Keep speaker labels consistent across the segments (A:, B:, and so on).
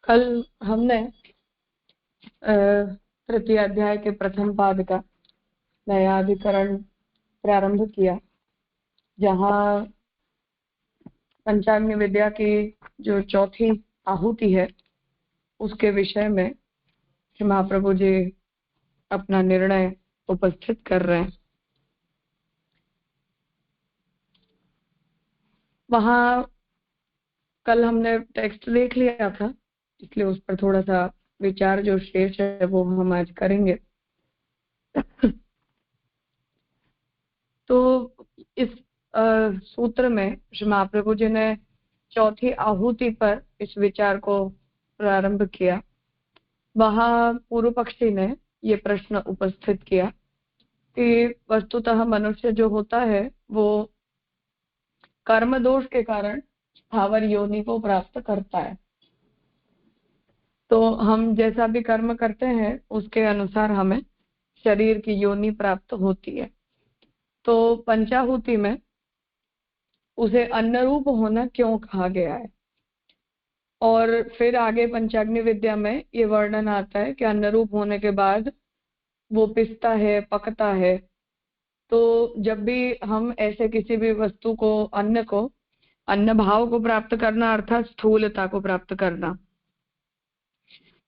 A: कल हमने तृतीय अध्याय के प्रथम पाद का नया अधिकरण प्रारंभ किया, जहाँ पंचाग्नि विद्या की जो चौथी आहुति है उसके विषय में श्री महाप्रभु जी अपना निर्णय उपस्थित कर रहे हैं। वहाँ कल हमने टेक्स्ट देख लिया था, इसलिए उस पर थोड़ा सा विचार जो शेष है वो हम आज करेंगे। तो इस सूत्र में श्री महाप्रभु जी ने चौथी आहुति पर इस विचार को प्रारंभ किया। वहाँ पूर्व पक्षी ने ये प्रश्न उपस्थित किया कि वस्तुतः मनुष्य जो होता है वो कर्म दोष के कारण स्थावर योनि को प्राप्त करता है। तो हम जैसा भी कर्म करते हैं उसके अनुसार हमें शरीर की योनि प्राप्त होती है। तो पंचाहुति में उसे अन्नरूप होना क्यों कहा गया है, और फिर आगे पंचाग्नि विद्या में ये वर्णन आता है कि अन्नरूप होने के बाद वो पिसता है, पकता है। तो जब भी हम ऐसे किसी भी वस्तु को, अन्न भाव को प्राप्त करना अर्थात स्थूलता को प्राप्त करना,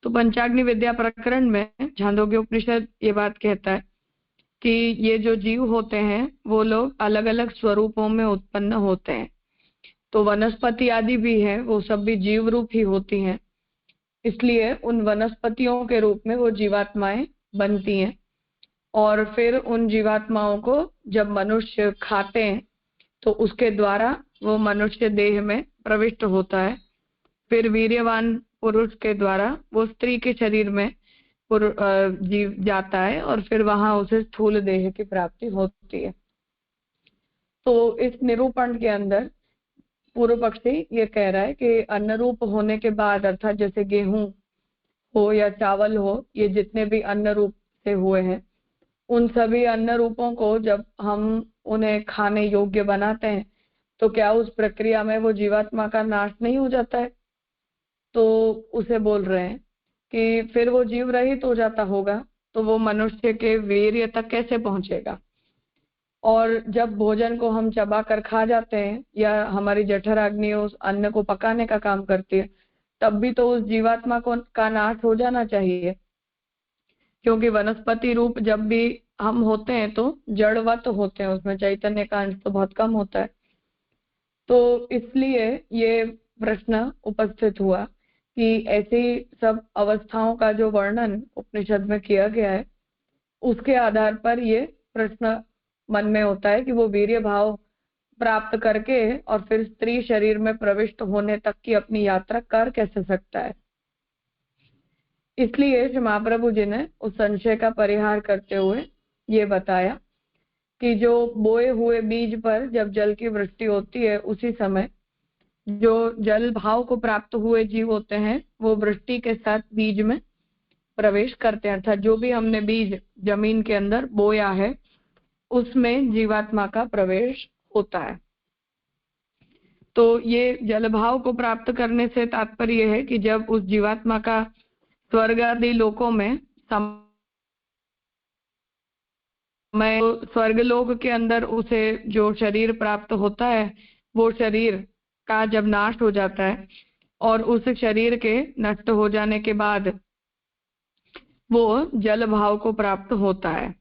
A: तो पंचाग्नि विद्या प्रकरण में छांदोग्य उपनिषद ये बात कहता है कि ये जो जीव होते हैं वो लोग अलग अलग स्वरूपों में उत्पन्न होते हैं। तो वनस्पति आदि भी है, वो सब भी जीव रूप ही होती हैं, इसलिए उन वनस्पतियों के रूप में वो जीवात्माएं बनती हैं। और फिर उन जीवात्माओं को जब मनुष्य खाते हैं तो उसके द्वारा वो मनुष्य देह में प्रविष्ट होता है। फिर वीर्यवान पुरुष के द्वारा वो स्त्री के शरीर में जीव जाता है और फिर वहां उसे स्थूल देह की प्राप्ति होती है। तो इस निरूपण के अंदर पूर्व पक्षी ये कह रहा है कि अन्न रूप होने के बाद, अर्थात जैसे गेहूं हो या चावल हो, ये जितने भी अन्न रूप से हुए हैं, उन सभी अन्न रूपों को जब हम उन्हें खाने योग्य बनाते हैं तो क्या उस प्रक्रिया में वो जीवात्मा का नाश नहीं हो जाता है? तो उसे बोल रहे हैं कि फिर वो जीव रहित हो जाता होगा तो वो मनुष्य के वीर्य तक कैसे पहुंचेगा। और जब भोजन को हम चबा कर खा जाते हैं या हमारी जठराग्नि उस अन्न को पकाने का काम करती है, तब भी तो उस जीवात्मा को का नाश हो जाना चाहिए, क्योंकि वनस्पति रूप जब भी हम होते हैं तो जड़वत होते हैं, उसमें चैतन्य का अंश तो बहुत कम होता है। तो इसलिए ये प्रश्न उपस्थित हुआ कि ऐसी सब अवस्थाओं का जो वर्णन उपनिषद में किया गया है उसके आधार पर ये प्रश्न मन में होता है कि वो वीर्य भाव प्राप्त करके और फिर स्त्री शरीर में प्रविष्ट होने तक की अपनी यात्रा कर कैसे सकता है। इसलिए श्री महाप्रभु जी ने उस संशय का परिहार करते हुए ये बताया कि जो बोए हुए बीज पर जब जल की वृष्टि होती है उसी समय जो जल भाव को प्राप्त हुए जीव होते हैं वो वृष्टि के साथ बीज में प्रवेश करते हैं, अर्थात जो भी हमने बीज जमीन के अंदर बोया है उसमें जीवात्मा का प्रवेश होता है। तो ये जल भाव को प्राप्त करने से तात्पर्य है कि जब उस जीवात्मा का स्वर्ग आदि लोकों में समय, स्वर्गलोक के अंदर उसे जो शरीर प्राप्त होता है वो शरीर का जब नाश हो जाता है और उस शरीर के नष्ट हो जाने के बाद वो जल भाव को प्राप्त होता है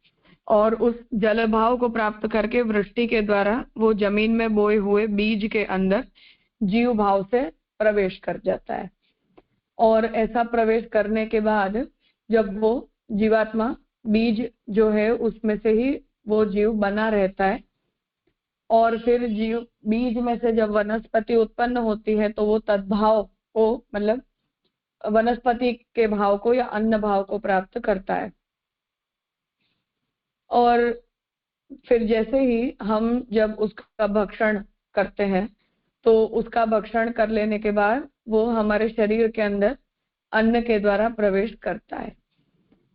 A: और उस जल भाव को प्राप्त करके वृष्टि के द्वारा वो जमीन में बोए हुए बीज के अंदर जीव भाव से प्रवेश कर जाता है। और ऐसा प्रवेश करने के बाद जब वो जीवात्मा बीज जो है उसमें से ही वो जीव बना रहता है और फिर जीव बीज में से जब वनस्पति उत्पन्न होती है तो वो तद्भाव को, मतलब वनस्पति के भाव को या अन्न भाव को प्राप्त करता है। और फिर जैसे ही हम जब उसका भक्षण करते हैं तो उसका भक्षण कर लेने के बाद वो हमारे शरीर के अंदर अन्न के द्वारा प्रवेश करता है।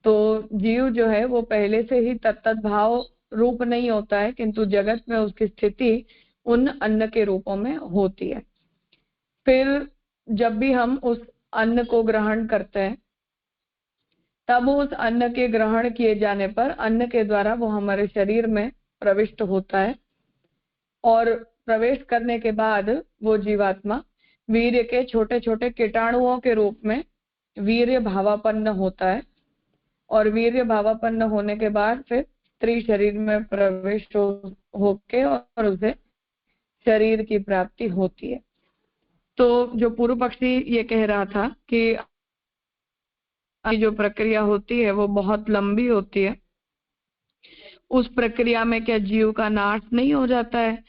A: तो जीव जो है वो पहले से ही तत्त भाव रूप नहीं होता है, किंतु जगत में उसकी स्थिति उन अन्न के रूपों में होती है। फिर जब भी हम उस अन्न को ग्रहण करते हैं, तब उस अन्न के ग्रहण किए जाने पर अन्न के द्वारा वो हमारे शरीर में प्रविष्ट होता है और प्रवेश करने के बाद वो जीवात्मा वीर्य के छोटे छोटे कीटाणुओं के रूप में वीर्य भावापन्न होता है और वीर्य भावापन्न होने के बाद फिर स्त्री शरीर में प्रवेश होके और उसे शरीर की प्राप्ति होती है। तो जो पूर्व पक्षी ये कह रहा था कि जो प्रक्रिया होती है वो बहुत लंबी होती है, उस प्रक्रिया में क्या जीव का नाश नहीं हो जाता है?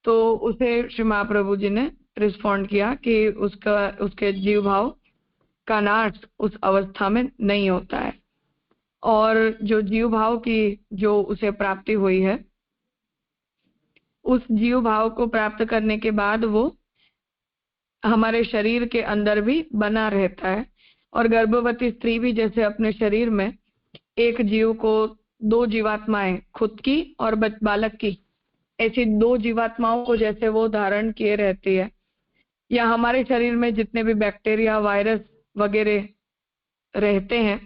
A: तो उसे श्री महाप्रभु जी ने रिस्पॉन्ड किया कि उसके जीव भाव का नाश उस अवस्था में नहीं होता है और जो जीव भाव की जो उसे प्राप्ति हुई है, उस जीव भाव को प्राप्त करने के बाद वो हमारे शरीर के अंदर भी बना रहता है और गर्भवती स्त्री भी जैसे अपने शरीर में एक जीव को दो जीवात्माएं, खुद की और बालक की, ऐसी दो जीवात्माओं को जैसे वो धारण किए रहती है, या हमारे शरीर में जितने भी बैक्टीरिया, वायरस वगैरह रहते हैं,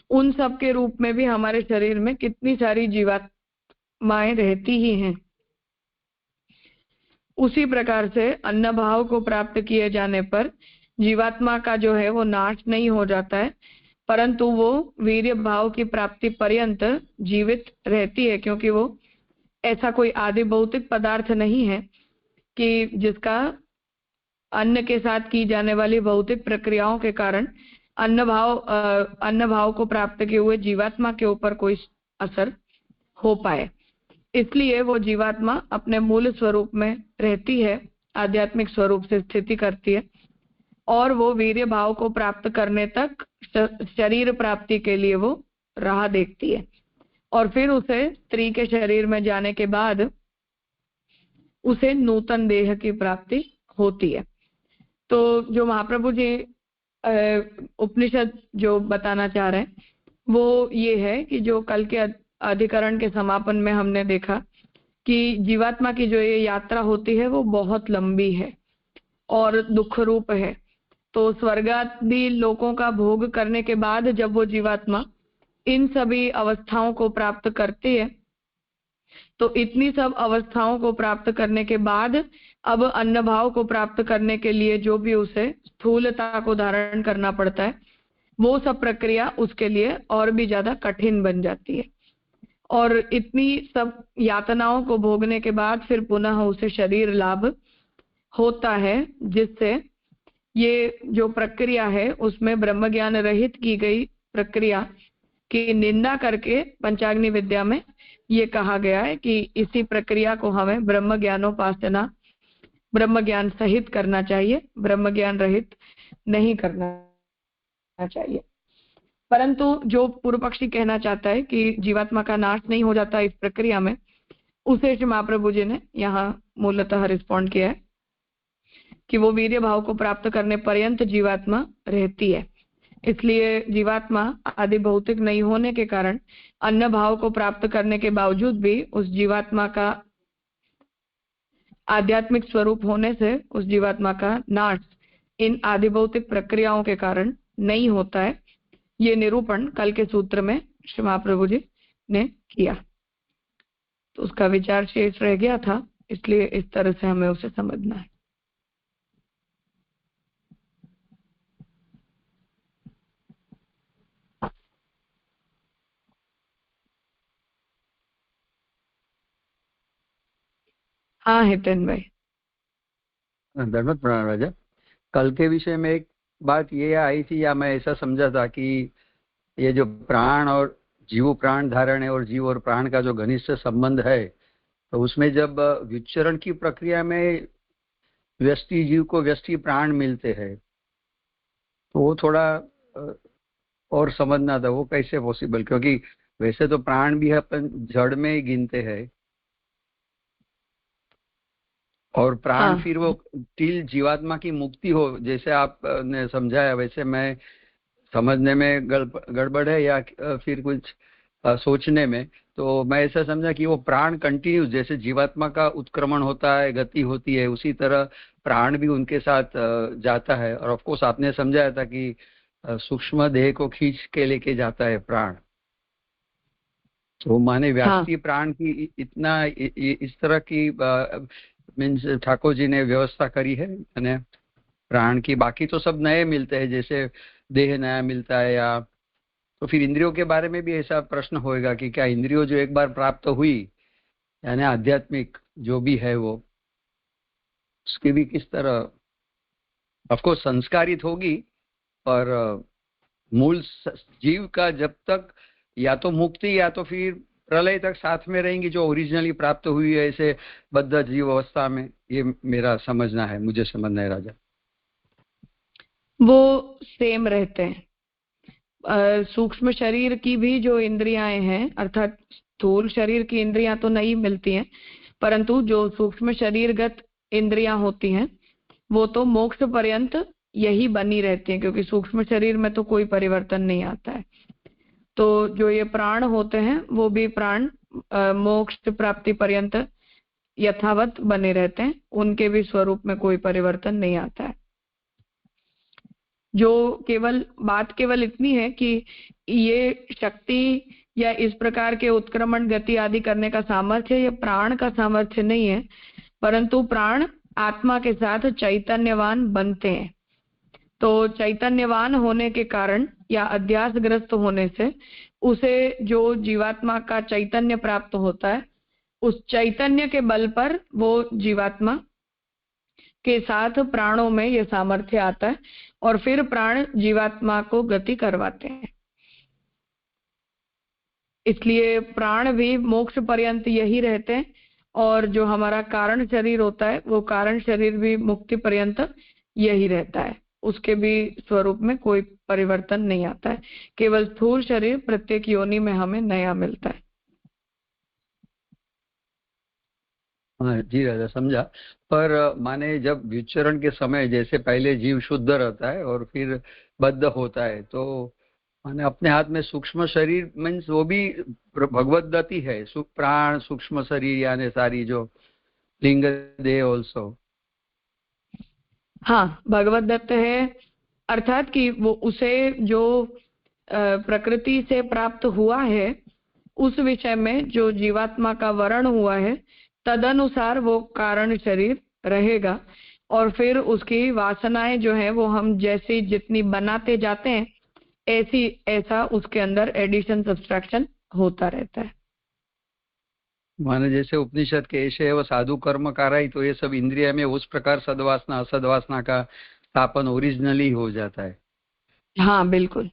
A: उन सब के रूप में भी हमारे शरीर में कितनी सारी जीवात्माएं रहती ही हैं। उसी प्रकार से अन्न भाव को प्राप्त किए जाने पर जीवात्मा का जो है वो नाश नहीं हो जाता है, परंतु वो वीर्य भाव की प्राप्ति पर्यंत जीवित रहती है, क्योंकि वो ऐसा कोई आदि भौतिक पदार्थ नहीं है कि जिसका अन्न के साथ की जाने वाली भौतिक प्रक्रियाओं के कारण अन्न भाव को प्राप्त किए हुए जीवात्मा के ऊपर कोई असर हो पाए। इसलिए वो जीवात्मा अपने मूल स्वरूप में रहती है, आध्यात्मिक स्वरूप से स्थिति करती है और वो वीर्य भाव को प्राप्त करने तक शरीर प्राप्ति के लिए वो राह देखती है और फिर उसे स्त्री के शरीर में जाने के बाद उसे नूतन देह की प्राप्ति होती है। तो जो महाप्रभु जी उपनिषद जो बताना चाह रहे हैं वो ये है कि जो कल के अधिकरण के समापन में हमने देखा कि जीवात्मा की जो ये यात्रा होती है वो बहुत लंबी है और दुख रूप है। तो स्वर्गादि लोकों का भोग करने के बाद जब वो जीवात्मा इन सभी अवस्थाओं को प्राप्त करती है, तो इतनी सब अवस्थाओं को प्राप्त करने के बाद अब अन्न भाव को प्राप्त करने के लिए जो भी उसे स्थूलता को धारण करना पड़ता है, वो सब प्रक्रिया उसके लिए और भी ज्यादा कठिन बन जाती है और इतनी सब यातनाओं को भोगने के बाद फिर पुनः उसे शरीर लाभ होता है, जिससे ये जो प्रक्रिया है उसमें ब्रह्म ज्ञान रहित की गई प्रक्रिया की निंदा करके पंचाग्नि विद्या में ये कहा गया है कि इसी प्रक्रिया को हमें ब्रह्म ज्ञानोपासना, ब्रह्म ज्ञान सहित करना चाहिए, ब्रह्म ज्ञान रहित नहीं करना चाहिए। परंतु जो पूर्व पक्षी कहना चाहता है कि जीवात्मा का नाश नहीं हो जाता इस प्रक्रिया में, उसे श्री महाप्रभु जी ने यहाँ मूलतः रिस्पॉन्ड किया है कि वो वीर्य भाव को प्राप्त करने पर्यंत जीवात्मा रहती है। इसलिए जीवात्मा आदि भौतिक नहीं होने के कारण अन्न भाव को प्राप्त करने के बावजूद भी उस जीवात्मा का आध्यात्मिक स्वरूप होने से उस जीवात्मा का नाश इन आदि भौतिक प्रक्रियाओं के कारण नहीं होता है। ये निरूपण कल के सूत्र में श्री महाप्रभु जी ने किया, तो उसका विचार शेष रह गया था, इसलिए इस तरह से हमें उसे समझना है। हाँ हितेन भाई।
B: धन्यवाद प्रणाम राजा। कल के विषय में एक बात ये आई थी, या मैं ऐसा समझा था कि ये जो प्राण और जीव प्राण धारण है और जीव और प्राण का जो घनिष्ठ संबंध है, तो उसमें जब विचरण की प्रक्रिया में व्यष्टि जीव को व्यष्टि प्राण मिलते हैं, तो वो थोड़ा और समझना था वो कैसे पॉसिबल, क्योंकि वैसे तो प्राण भी अपन जड़ में ही गिनते हैं और प्राण
A: हाँ।
B: फिर वो टिल जीवात्मा की मुक्ति हो, जैसे आपने समझाया वैसे मैं समझने में गड़बड़ है या फिर कुछ सोचने में, तो मैं ऐसा समझा कि वो प्राण कंटिन्यूस, जैसे जीवात्मा का उत्क्रमण होता है, गति होती है, उसी तरह प्राण भी उनके साथ जाता है। और ऑफ कोर्स आपने समझाया था कि सूक्ष्म देह को खींच के लेके जाता है प्राण। तो माने व्याप्ति प्राण की इतना इस तरह की मीन्स ठाकुर जी ने व्यवस्था करी है। मैंने प्राण की, बाकी तो सब नए मिलते हैं, जैसे देह नया मिलता है। या तो फिर इंद्रियों के बारे में भी ऐसा प्रश्न होएगा कि क्या इंद्रियों जो एक बार प्राप्त हुई, यानी आध्यात्मिक जो भी है वो, उसकी भी किस तरह ऑफकोर्स संस्कारित होगी, पर मूल जीव का जब तक या तो मुक्ति या तो फिर प्रलय तक साथ में रहेंगी, जो ओरिजिनली प्राप्त हुई है ऐसे बद्ध जीव अवस्था में। ये मेरा समझना है, मुझे समझना है राजा।
A: वो सेम रहते हैं। सूक्ष्म शरीर की भी जो इंद्रियां हैं, अर्थात स्थूल शरीर की इंद्रियां तो नहीं मिलती हैं, परंतु जो सूक्ष्म शरीरगत इंद्रियां होती हैं वो तो मोक्ष पर्यंत यही बनी रहती हैं, क्योंकि सूक्ष्म शरीर में तो कोई परिवर्तन नहीं आता है। तो जो ये प्राण होते हैं वो भी प्राण मोक्ष प्राप्ति पर्यंत यथावत बने रहते हैं, उनके भी स्वरूप में कोई परिवर्तन नहीं आता है। जो बात केवल इतनी है कि ये शक्ति या इस प्रकार के उत्क्रमण गति आदि करने का सामर्थ्य ये प्राण का सामर्थ्य नहीं है, परंतु प्राण आत्मा के साथ चैतन्यवान बनते हैं। तो चैतन्यवान होने के कारण या अध्यासग्रस्त होने से उसे जो जीवात्मा का चैतन्य प्राप्त होता है, उस चैतन्य के बल पर वो जीवात्मा के साथ प्राणों में ये सामर्थ्य आता है और फिर प्राण जीवात्मा को गति करवाते हैं। इसलिए प्राण भी मोक्ष पर्यंत यही रहते हैं, और जो हमारा कारण शरीर होता है वो कारण शरीर भी मुक्ति पर्यंत यही रहता है, उसके भी स्वरूप में कोई परिवर्तन नहीं आता है। केवल स्थूल शरीर प्रत्येक योनि में हमें नया मिलता है।
B: हाँ जी राजा, समझा। पर माने जब विचरण के समय जैसे पहले जीव शुद्ध रहता है और फिर बद्ध होता है, तो माने अपने हाथ में सूक्ष्म शरीर मीन्स वो भी भगवत दत्ती है, प्राण सूक्ष्म शरीर यानी सारी जो लिंग देह ऑल्सो।
A: हाँ, भगवत दत्त है, अर्थात कि वो उसे जो प्रकृति से प्राप्त हुआ है उस विषय में जो जीवात्मा का वर्ण हुआ है तदनुसार वो कारण शरीर रहेगा, और फिर उसकी वासनाएं जो है वो हम जैसी जितनी बनाते जाते हैं ऐसा उसके अंदर एडिशन सब्सट्रैक्शन होता रहता है।
B: माने जैसे उपनिषद के ऐसे वो साधु कर्म कराई, तो ये सब इंद्रिय में उस प्रकार सद्वासना असद्वासना का स्थापन ओरिजिनली हो जाता है।
A: हाँ बिल्कुल।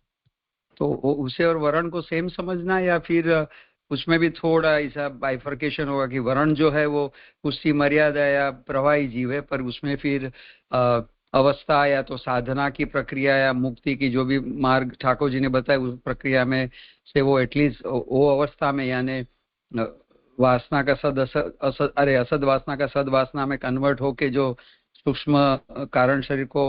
B: तो उसे और वर्ण को सेम समझना, या फिर उसमें भी थोड़ा ऐसा बाइफर्केशन होगा कि वर्ण जो है वो उसकी मर्यादा या प्रवाही जीव है, पर उसमें फिर अवस्था या तो साधना की प्रक्रिया या मुक्ति की जो भी मार्ग ठाकुर जी ने बताया उस प्रक्रिया में से वो एटलीस्ट वो अवस्था में यानी वासना का असद वासना का सद वासना में कन्वर्ट होके जो सूक्ष्म कारण शरीर को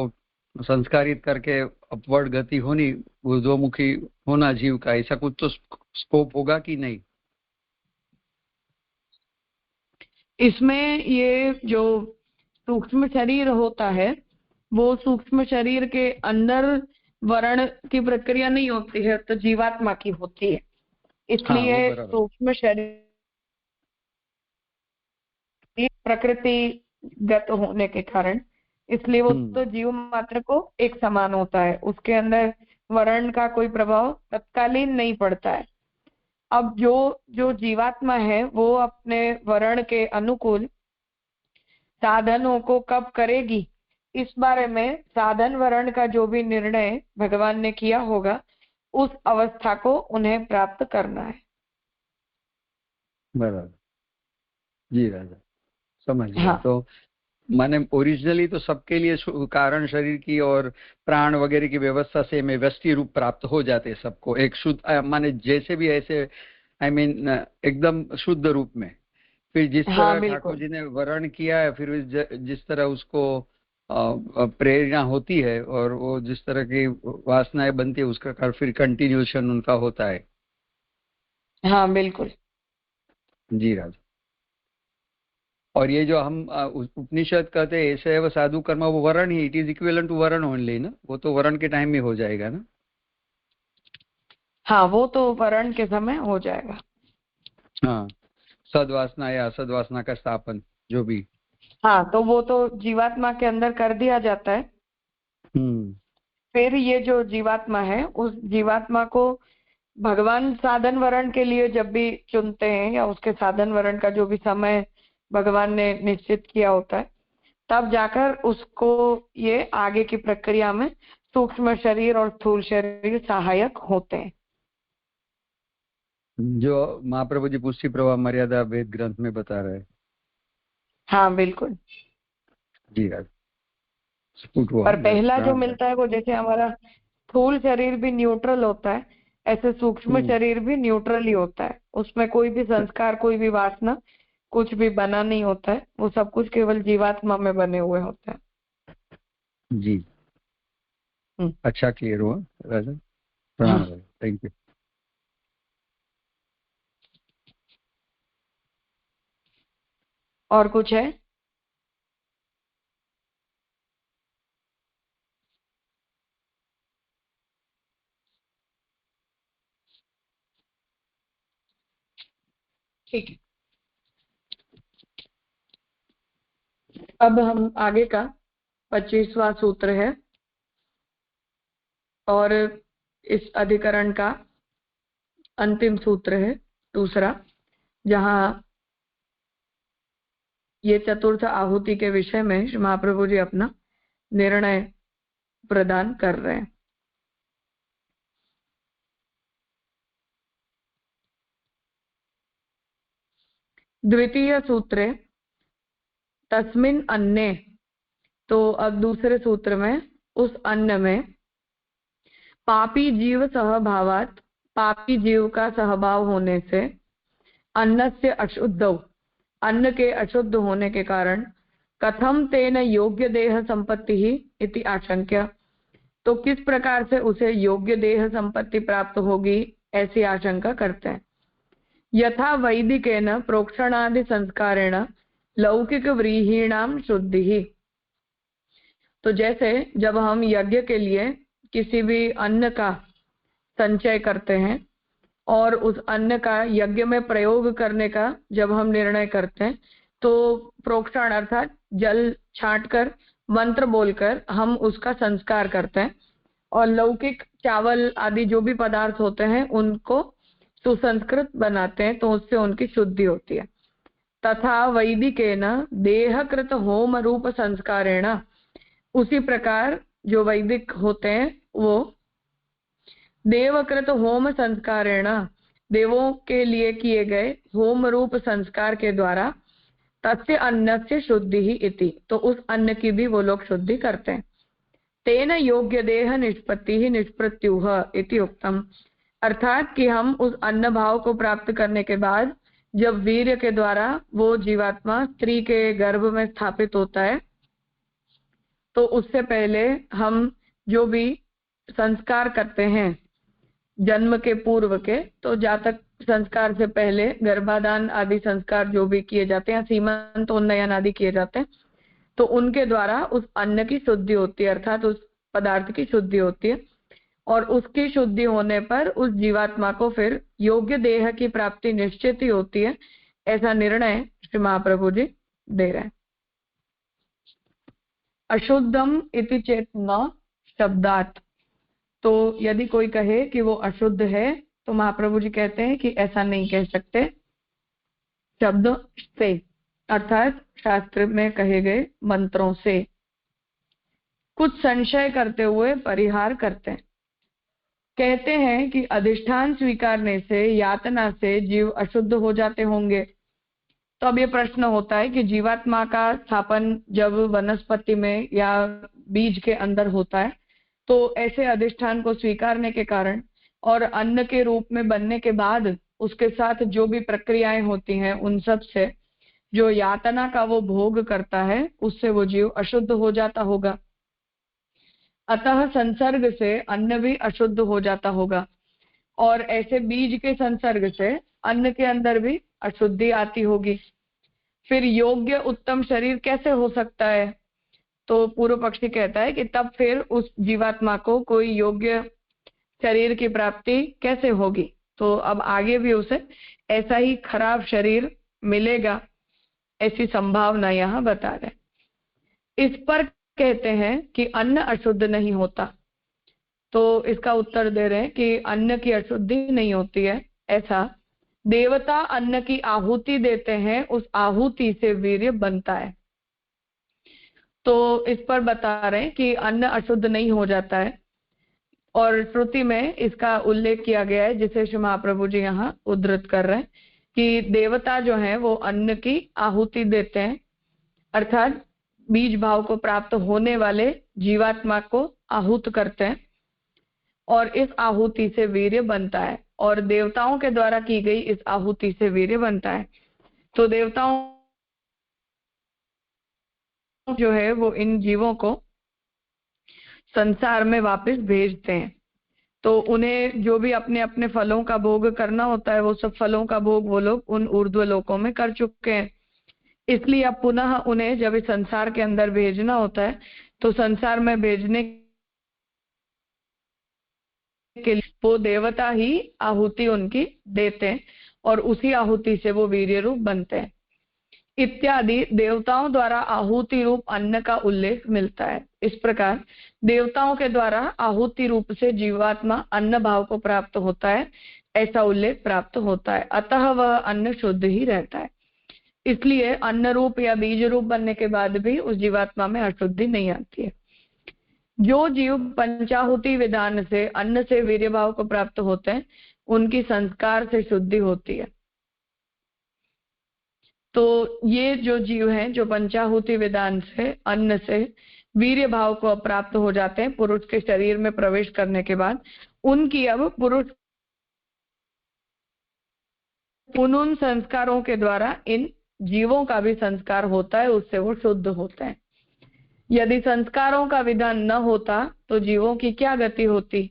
B: संस्कारित करके अपवर्ड गति होनी, ऊर्ध्वमुखी होना जीव का, ऐसा कुछ तो स्कोप होगा कि नहीं?
A: इसमें ये जो सूक्ष्म शरीर होता है वो सूक्ष्म शरीर के अंदर वर्ण की प्रक्रिया नहीं होती है, तो जीवात्मा की होती है। इसलिए सूक्ष्म शरीर प्रकृतिगत होने के कारण इसलिए वो तो जीव मात्र को एक समान होता है, उसके अंदर वर्ण का कोई प्रभाव तत्कालीन नहीं पड़ता है। अब जो जीवात्मा है वो अपने वर्ण के अनुकूल साधनों को कब करेगी, इस बारे में साधन वर्ण का जो भी निर्णय भगवान ने किया होगा उस अवस्था को उन्हें प्राप्त करना है।
B: बराबर जी राजा, समझ गया।
A: हाँ।
B: तो माने ओरिजिनली तो सबके लिए कारण शरीर की और प्राण वगैरह की व्यवस्था से में व्यष्टि रूप प्राप्त हो जाते सबको, एक शुद्ध माने जैसे भी ऐसे आई मीन एकदम शुद्ध रूप में। फिर जिस तरह ठाकुर जी ने वर्ण किया है, फिर जिस तरह उसको प्रेरणा होती है और वो जिस तरह की वासनाएं बनती है उसका फिर कंटिन्यूएशन उनका होता है।
A: हाँ बिल्कुल।
B: जी राजा। और ये जो हम उपनिषद कहते हैं ऐसे वो साधु कर्म, वो वरण ही, इट इज इक्विवेलेंट टू वरण ओनली ना, वो तो वरण के टाइम में हो जाएगा ना।
A: हाँ वो तो वरण के समय हो जाएगा।
B: हाँ, सद्वासना या असद्वासना का स्थापन जो भी।
A: हाँ तो वो तो जीवात्मा के अंदर कर दिया जाता है।
B: हम्म।
A: फिर ये जो जीवात्मा है, उस जीवात्मा को भगवान साधन वरण के लिए जब भी चुनते हैं, या उसके साधन वरण का जो भी समय भगवान ने निश्चित किया होता है, तब जाकर उसको ये आगे की प्रक्रिया में सूक्ष्म शरीर और स्थूल शरीर सहायक होते हैं।
B: जो महाप्रभु जी पुष्टि प्रवाह मर्यादा वेद ग्रंथ में बता रहे हैं।
A: हाँ बिल्कुल।
B: जी राज, स्फुट हुआ
A: पर पहला जो
B: प्राण।
A: मिलता है वो जैसे हमारा स्थूल शरीर भी न्यूट्रल होता है, ऐसे सूक्ष्म शरीर भी न्यूट्रल ही होता है। उसमें कोई भी संस्कार, कोई भी वासना, कुछ भी बना नहीं होता है। वो सब कुछ केवल जीवात्मा में बने हुए होते हैं।
B: जी, अच्छा क्लियर हुआ राजा। प्रणाम राजा, थैंक यू।
A: और कुछ है? ठीक है, अब हम आगे का 25वां सूत्र है, और इस अधिकरण का अंतिम सूत्र है, दूसरा, जहां ये चतुर्थ आहुति के विषय में श्री महाप्रभु जी अपना निर्णय प्रदान कर रहे हैं। द्वितीय सूत्रे तस्मिन् अन्ने, तो अब दूसरे सूत्र में उस अन्न में पापी जीव सहभावात, पापी जीव का सहभाव होने से, अन्न से अशुद्ध, अन्न के अशुद्ध होने के कारण, कथम तेन योग्य देह संपत्ति ही इति आशंक्य, तो किस प्रकार से उसे योग्य देह संपत्ति प्राप्त होगी, ऐसी आशंका करते हैं। यथा वैदिकेन प्रोक्षणादि संस्कारेण लौकिक व्रीहीणाम शुद्धि, तो जैसे जब हम यज्ञ के लिए किसी भी अन्न का संचय करते हैं और उस अन्न का यज्ञ में प्रयोग करने का जब हम निर्णय करते हैं, तो प्रोक्षण अर्थात जल छांटकर, मंत्र बोलकर हम उसका संस्कार करते हैं, और लौकिक चावल आदि जो भी पदार्थ होते हैं उनको सुसंस्कृत बनाते हैं, तो उससे उनकी शुद्धि होती है। तथा वैदिकेन देहकृत होम रूप संस्कारेण, उसी प्रकार जो वैदिक होते हैं वो देवकृत होम संस्कारेण, देवों के लिए किए गए होम रूप संस्कार के द्वारा, तस्य अन्नस्य शुद्धि ही इति, तो उस अन्न की भी वो लोग शुद्धि करते हैं। तेन योग्य देह निष्पत्ति ही निष्प्रत्युह इति उक्तम, अर्थात कि हम उस अन्न भाव को प्राप्त करने के बाद जब वीर्य के द्वारा वो जीवात्मा स्त्री के गर्भ में स्थापित होता है, तो उससे पहले हम जो भी संस्कार करते हैं जन्म के पूर्व के, तो जातक संस्कार से पहले गर्भाधान आदि संस्कार जो भी किए जाते हैं, सीमंत उन्नयन आदि किए जाते हैं, तो उनके द्वारा उस अन्न की शुद्धि होती है, अर्थात उस पदार्थ की शुद्धि होती है, और उसकी शुद्धि होने पर उस जीवात्मा को फिर योग्य देह की प्राप्ति निश्चित ही होती है। ऐसा निर्णय श्री महाप्रभु जी दे रहे हैं। अशुद्धम इति चेत न शब्दात, तो यदि कोई कहे कि वो अशुद्ध है, तो महाप्रभु जी कहते हैं कि ऐसा नहीं कह सकते शब्द से, अर्थात शास्त्र में कहे गए मंत्रों से कुछ संशय करते हुए परिहार करते हैं। कहते हैं कि अधिष्ठान स्वीकारने से, यातना से जीव अशुद्ध हो जाते होंगे। तो अब ये प्रश्न होता है कि जीवात्मा का स्थापन जब वनस्पति में या बीज के अंदर होता है, तो ऐसे अधिष्ठान को स्वीकारने के कारण और अन्न के रूप में बनने के बाद उसके साथ जो भी प्रक्रियाएं होती हैं, उन सब से जो यातना का वो भोग करता है, उससे वो जीव अशुद्ध हो जाता होगा। अतः संसर्ग से अन्न भी अशुद्ध हो जाता होगा, और ऐसे बीज के संसर्ग से अन्न के अंदर भी अशुद्धि आती होगी। फिर योग्य उत्तम शरीर कैसे हो सकता है? तो पूर्व पक्षी कहता है कि तब फिर उस जीवात्मा को कोई योग्य शरीर की प्राप्ति कैसे होगी? तो अब आगे भी उसे ऐसा ही खराब शरीर मिलेगा, ऐसी संभावना यहाँ बता रहे। इस पर कहते हैं कि अन्न अशुद्ध नहीं होता। तो इसका उत्तर दे रहे हैं कि अन्न की अशुद्धि नहीं होती है। ऐसा देवता अन्न की आहुति देते हैं, उस आहुति से वीर्य बनता है। तो इस पर बता रहे हैं कि अन्न अशुद्ध नहीं हो जाता है, और श्रुति में इसका उल्लेख किया गया है, जिसे श्री महाप्रभु जी यहाँ उद्धृत कर रहे हैं कि देवता जो है वो अन्न की आहुति देते हैं, अर्थात बीज भाव को प्राप्त होने वाले जीवात्मा को आहूत करते हैं, और इस आहुति से वीर्य बनता है, और देवताओं के द्वारा की गई इस आहुति से वीर्य बनता है। तो देवताओं जो है वो इन जीवों को संसार में वापस भेजते हैं। तो उन्हें जो भी अपने अपने फलों का भोग करना होता है, वो सब फलों का भोग वो लोग उन ऊर्ध्व लोकों में कर चुके हैं। इसलिए अब पुनः उन्हें जब इस संसार के अंदर भेजना होता है, तो संसार में भेजने के लिए वो देवता ही आहुति उनकी देते हैं, और उसी आहुति से वो वीर्य रूप बनते हैं। इत्यादि देवताओं द्वारा आहुति रूप अन्न का उल्लेख मिलता है। इस प्रकार देवताओं के द्वारा आहुति रूप से जीवात्मा अन्न भाव को प्राप्त होता है, ऐसा उल्लेख प्राप्त होता है। अतः वह अन्न शुद्ध ही रहता है। इसलिए अन्न रूप या बीज रूप बनने के बाद भी उस जीवात्मा में अशुद्धि नहीं आती है। जो जीव पंचाहुति विधान से अन्न से वीर्य भाव को प्राप्त होते हैं, उनकी संस्कार से शुद्धि होती है। तो ये जो जीव हैं जो पंचाहुति विधान से अन्न से वीर्य भाव को प्राप्त हो जाते हैं पुरुष के शरीर में प्रवेश करने के बाद, उनकी अब पुरुष उन संस्कारों के द्वारा इन जीवों का भी संस्कार होता है, उससे वो शुद्ध होते हैं। यदि संस्कारों का विधान न होता तो जीवों की क्या गति होती?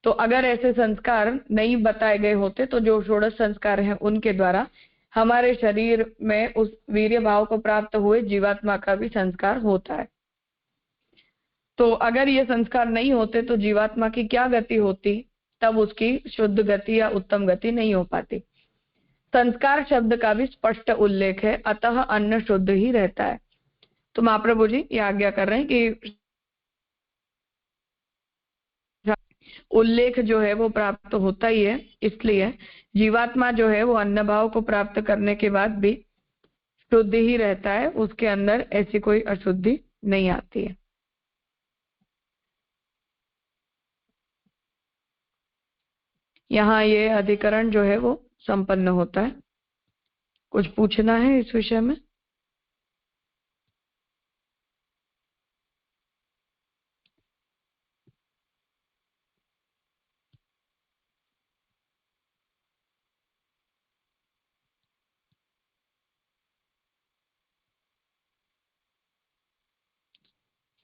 A: तो अगर ऐसे संस्कार नहीं बताए गए होते, तो जो षोडश संस्कार हैं उनके द्वारा हमारे शरीर में उस वीर्य भाव को प्राप्त हुए जीवात्मा का भी संस्कार होता है। तो अगर ये संस्कार नहीं होते तो जीवात्मा की क्या गति होती? तब उसकी शुद्ध गति या उत्तम गति नहीं हो पाती। संस्कार शब्द का भी स्पष्ट उल्लेख है, अतः अन्न शुद्ध ही रहता है। तो महाप्रभु जी ये आज्ञा कर रहे हैं कि उल्लेख जो है वो प्राप्त होता ही है, इसलिए जीवात्मा जो है वो अन्न भाव को प्राप्त करने के बाद भी शुद्ध ही रहता है, उसके अंदर ऐसी कोई अशुद्धि नहीं आती है। यहाँ ये अधिकरण जो है वो संपन्न होता है। कुछ पूछना है इस विषय में?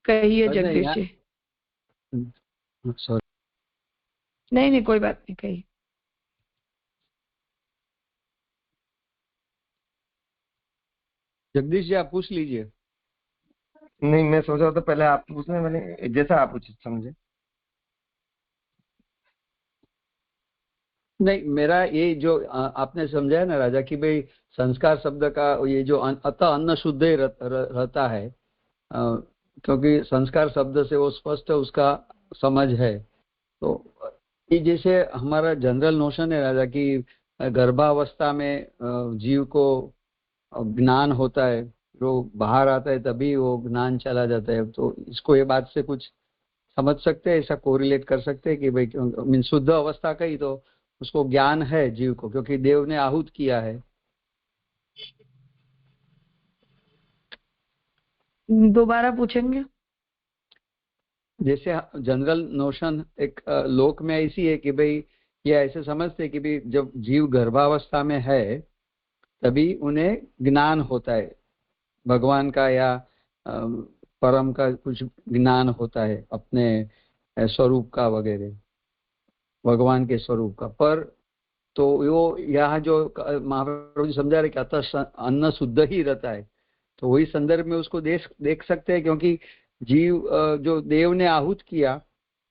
A: कहिए जगदीश जी।
B: सॉरी,
A: नहीं कोई बात नहीं, कहिए।
B: जगदीश जी आप पूछ लीजिए।
C: नहीं, मैं सोच रहा था पहले आप पूछने, मैंने जैसा आप उचित समझे।
B: नहीं, मेरा ये जो आपने समझाया ना राजा कि भाई संस्कार शब्द का ये जो अतः अन्न शुद्ध ही रहता है, क्योंकि संस्कार शब्द से वो स्पष्ट उसका समझ है। तो ये जैसे हमारा जनरल नोशन है राजा कि गर्भावस्था में जीव को ज्ञान होता है, जो बाहर आता है तभी वो ज्ञान चला जाता है। तो इसको ये बात से कुछ समझ सकते हैं, ऐसा कोरिलेट कर सकते हैं कि भाई मीन शुद्ध अवस्था का ही तो उसको ज्ञान है जीव को, क्योंकि देव ने आहूत किया है।
A: दोबारा पूछेंगे?
B: जैसे जनरल नोशन एक लोक में ऐसी है कि भाई ये ऐसे समझते हैं कि भाई जब जीव गर्भावस्था में है तभी उन्हें ज्ञान होता है भगवान का या परम का, कुछ ज्ञान होता है अपने स्वरूप का वगैरह, भगवान के स्वरूप का। पर तो वो यहाँ जो महाप्रभु जी समझा रहे कि अतः अन्न शुद्ध ही रहता है, तो वही संदर्भ में उसको देख सकते हैं, क्योंकि जीव जो देव ने आहूत किया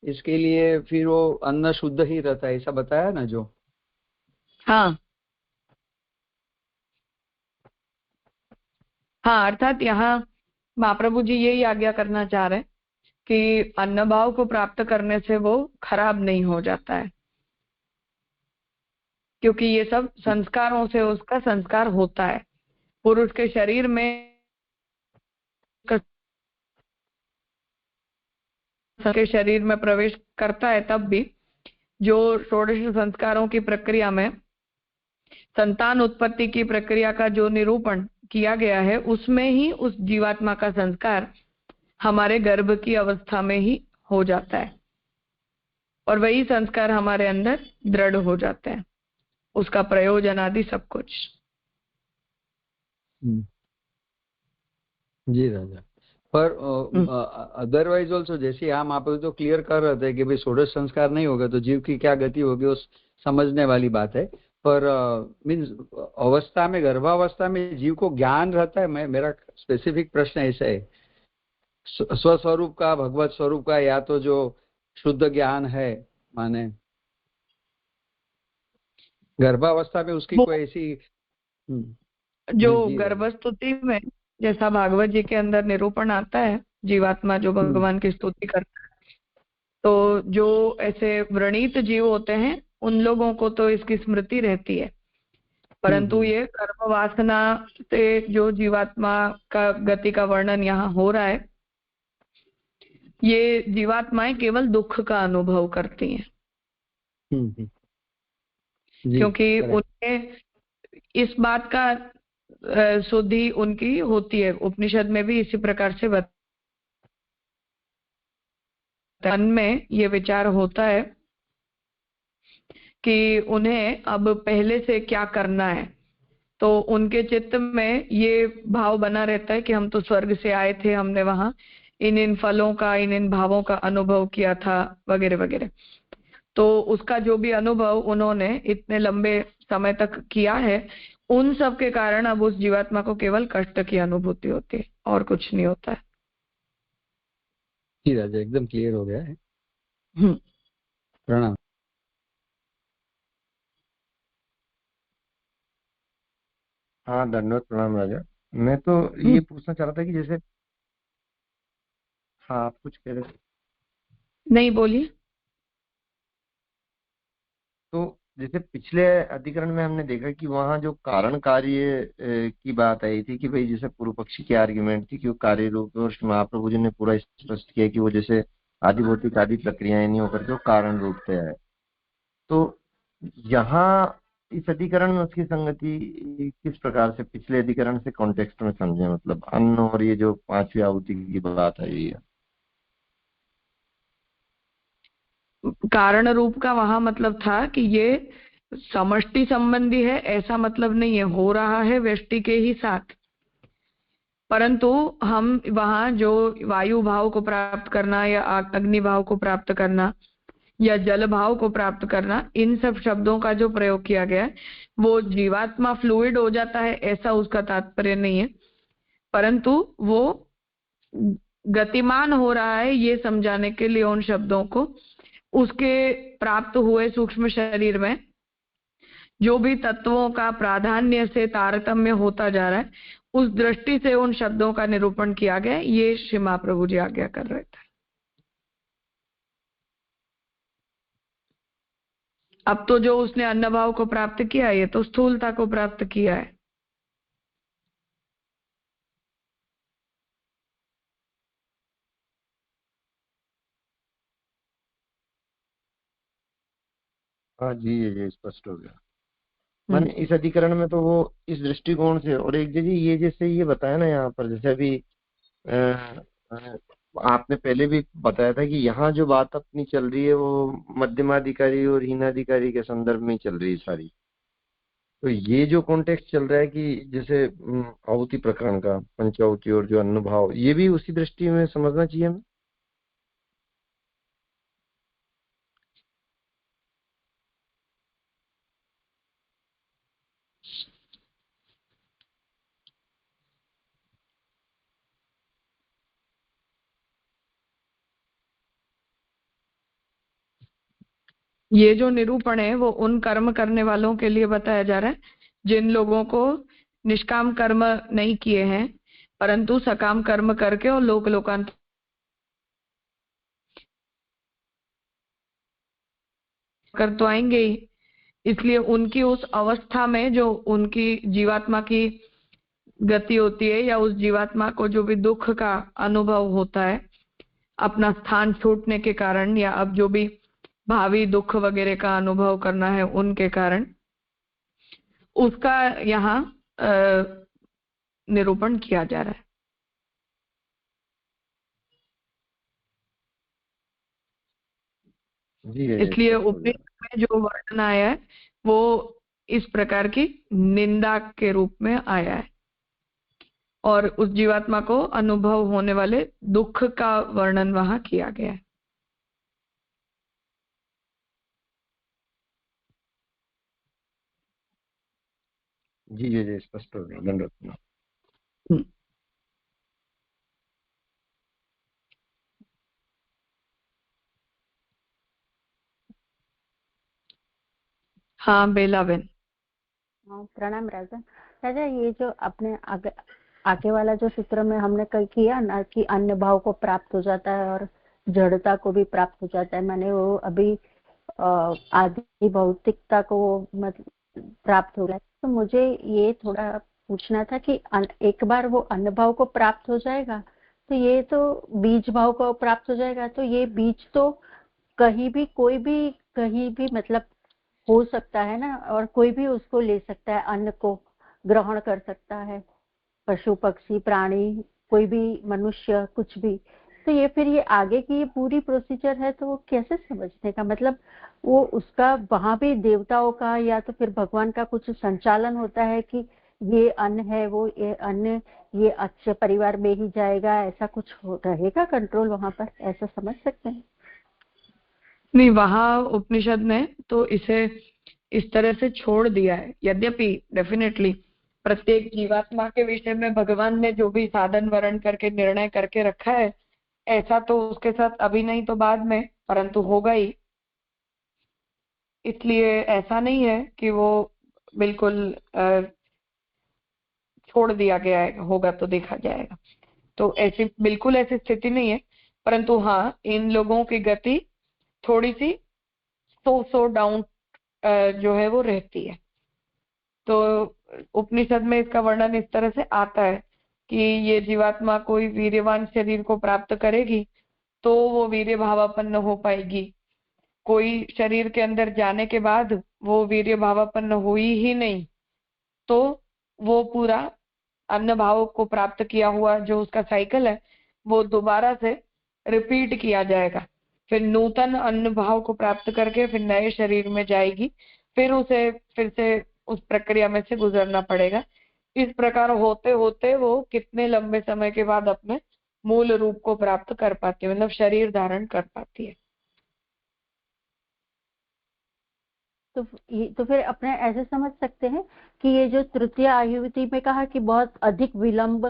B: इसके लिए फिर वो अन्न शुद्ध ही रहता है, ऐसा बताया ना जो।
A: हाँ हाँ, अर्थात यहाँ महाप्रभु जी यही आज्ञा करना चाह रहे हैं कि अन्न भाव को प्राप्त करने से वो खराब नहीं हो जाता है, क्योंकि ये सब संस्कारों से उसका संस्कार होता है। पुरुष के शरीर में के शरीर में प्रवेश करता है, तब भी जो षोडश संस्कारों की प्रक्रिया में संतान उत्पत्ति की प्रक्रिया का जो निरूपण किया गया है, उसमें ही उस जीवात्मा का संस्कार हमारे गर्भ की अवस्था में ही हो जाता है, और वही संस्कार हमारे अंदर दृढ़ हो जाते हैं, उसका प्रयोजन आदि सब कुछ।
B: जी राजा। पर अदरवाइज ऑल्सो जैसे हम आप तो क्लियर कर रहे थे कि भाई षोडश संस्कार नहीं होगा तो जीव की क्या गति होगी, उस समझने वाली बात है। पर मीन्स अवस्था में, गर्भावस्था में जीव को ज्ञान रहता है। मेरा स्पेसिफिक प्रश्न ऐसा है, स्वस्वरूप का, भगवत स्वरूप का, या तो जो शुद्ध ज्ञान है, माने गर्भावस्था में उसकी कोई ऐसी
A: जो गर्भस्तुति में जैसा भागवत जी के अंदर निरूपण आता है, जीवात्मा जो भगवान की स्तुति करता है, तो जो ऐसे व्रणित जीव होते हैं उन लोगों को तो इसकी स्मृति रहती है, परंतु ये कर्म वासना से जो जीवात्मा का गति का वर्णन यहाँ हो रहा है, ये जीवात्माएं केवल दुख का अनुभव करती हैं, क्योंकि उन्हें इस बात का शुद्धि उनकी होती है। उपनिषद में भी इसी प्रकार से मन में ये विचार होता है कि उन्हें अब पहले से क्या करना है, तो उनके चित्त में ये भाव बना रहता है कि हम तो स्वर्ग से आए थे, हमने वहां इन फलों का, इन भावों का अनुभव किया था, वगैरह वगैरह। तो उसका जो भी अनुभव उन्होंने इतने लंबे समय तक किया है, उन सब के कारण अब उस जीवात्मा को केवल कष्ट की अनुभूति होती है और कुछ नहीं होता है।
B: जी राजा, एकदम क्लियर हो गया है। प्रणाम।
C: हाँ धन्यवाद, प्रणाम राजा। मैं तो ये पूछना चाह रहा था कि जैसे, हाँ आप कुछ कह रहे थे?
A: नहीं, बोलिए।
C: तो जैसे पिछले अधिकरण में हमने देखा कि वहाँ जो कारण कार्य की बात आई थी कि भाई जैसे पूर्व पक्षी की आर्ग्यूमेंट थी कि वो कार्य रूप है, और श्री महाप्रभु जी ने पूरा स्पष्ट किया कि वो जैसे आदि भौतिक आदि प्रक्रियाएं नहीं होकर के वो कारण रूप से है। तो यहाँ इस अधिकरण में उसकी संगति किस प्रकार से पिछले अधिकरण से कॉन्टेक्स्ट में समझे, मतलब अन्न और ये जो पांचवी आहुति की बात आई है।
A: कारण रूप का वहां मतलब था कि ये समष्टि संबंधी है, ऐसा मतलब नहीं है, हो रहा है व्यष्टि के ही साथ, परंतु हम वहां जो वायु भाव को प्राप्त करना या अग्नि भाव को प्राप्त करना या जल भाव को प्राप्त करना, इन सब शब्दों का जो प्रयोग किया गया है वो जीवात्मा फ्लूइड हो जाता है ऐसा उसका तात्पर्य नहीं है, परंतु वो गतिमान हो रहा है ये समझाने के लिए उन शब्दों को उसके प्राप्त हुए सूक्ष्म शरीर में जो भी तत्वों का प्राधान्य से तारतम्य होता जा रहा है, उस दृष्टि से उन शब्दों का निरूपण किया गया। ये श्री महाप्रभु जी आज्ञा कर रहे थे। अब तो जो उसने अन्न भाव को प्राप्त किया, ये तो स्थूलता को प्राप्त किया है।
C: हाँ जी, ये स्पष्ट हो गया। मैंने इस अधिकरण में तो वो इस दृष्टिकोण से, और एक जगह ये जैसे ये बताया ना यहाँ पर, जैसे अभी आपने पहले भी बताया था कि यहाँ जो बात अपनी चल रही है वो मध्यमाधिकारी और हीनाधिकारी के संदर्भ में चल रही है सारी। तो ये जो कॉन्टेक्स्ट चल रहा है कि जैसे आहुति प्रकरण का पंचाहुति और जो अनुभव, ये भी उसी दृष्टि में समझना चाहिए हमें।
A: ये जो निरूपण है वो उन कर्म करने वालों के लिए बताया जा रहा है जिन लोगों को निष्काम कर्म नहीं किए हैं, परंतु सकाम कर्म करके और लोकांतर कर तो आएंगे ही। इसलिए उनकी उस अवस्था में जो उनकी जीवात्मा की गति होती है या उस जीवात्मा को जो भी दुख का अनुभव होता है अपना स्थान छूटने के कारण, या अब जो भी भावी दुख वगैरह का अनुभव करना है उनके कारण, उसका यहाँ निरूपण किया जा रहा है।
C: जी
A: इसलिए उपनिषद में जो वर्णन आया है वो इस प्रकार की निंदा के रूप में आया है और उस जीवात्मा को अनुभव होने वाले दुख का वर्णन वहां किया गया है।
C: जी जी जी, स्पष्ट हो गया, दंडवत प्रणाम।
A: हम्म। हाँ बेलाबेन।
D: हाँ, प्रणाम राजा। राजा, ये जो अपने आगे आगे वाला जो सूत्र में हमने कल किया ना कि अन्य भाव को प्राप्त हो जाता है और जड़ता को भी प्राप्त हो जाता है, मैंने वो अभी आदि भौतिकता को मतलब प्राप्त हो गया, तो मुझे ये थोड़ा पूछना था कि एक बार वो अन्य भाव को प्राप्त हो जाएगा तो ये तो बीज भाव को प्राप्त हो जाएगा, तो ये बीज तो कहीं भी कोई भी कहीं भी मतलब हो सकता है ना, और कोई भी उसको ले सकता है, अन्न को ग्रहण कर सकता है, पशु पक्षी प्राणी कोई भी मनुष्य कुछ भी। तो ये फिर ये आगे की ये पूरी प्रोसीजर है, तो वो कैसे समझने का मतलब वो उसका वहां भी देवताओं का या तो फिर भगवान का कुछ संचालन होता है कि ये अन्न है, वो ये अन्न ये अच्छे परिवार में ही जाएगा, ऐसा कुछ रहेगा कंट्रोल वहां पर, ऐसा समझ सकते हैं?
A: नहीं, वहां उपनिषद ने तो इसे इस तरह से छोड़ दिया है। यद्यपि डेफिनेटली प्रत्येक जीवात्मा के विषय में भगवान ने जो भी साधन वर्ण करके निर्णय करके रखा है, ऐसा तो उसके साथ अभी नहीं तो बाद में परंतु होगा ही। इसलिए ऐसा नहीं है कि वो बिल्कुल छोड़ दिया गया है, होगा तो देखा जाएगा, तो ऐसी बिल्कुल ऐसी स्थिति नहीं है। परंतु हाँ, इन लोगों की गति थोड़ी सी सो डाउन जो है वो रहती है। तो उपनिषद में इसका वर्णन इस तरह से आता है कि ये जीवात्मा कोई वीर्यवान शरीर को प्राप्त करेगी तो वो वीर्य भावापन्न हो पाएगी। कोई शरीर के अंदर जाने के बाद वो वीर्य भावापन्न हुई ही नहीं तो वो पूरा अन्न भाव को प्राप्त किया हुआ जो उसका साइकिल है वो दोबारा से रिपीट किया जाएगा। फिर नूतन अन्न भाव को प्राप्त करके फिर नए शरीर में जाएगी, फिर उसे फिर से उस प्रक्रिया में से गुजरना पड़ेगा। इस प्रकार होते होते वो कितने लंबे समय के बाद अपने मूल रूप को प्राप्त कर पाती है, मतलब शरीर धारण कर पाती है।
D: तो फिर अपने ऐसे समझ सकते हैं कि ये जो तृतीय आहुति में कहा कि बहुत अधिक विलंब,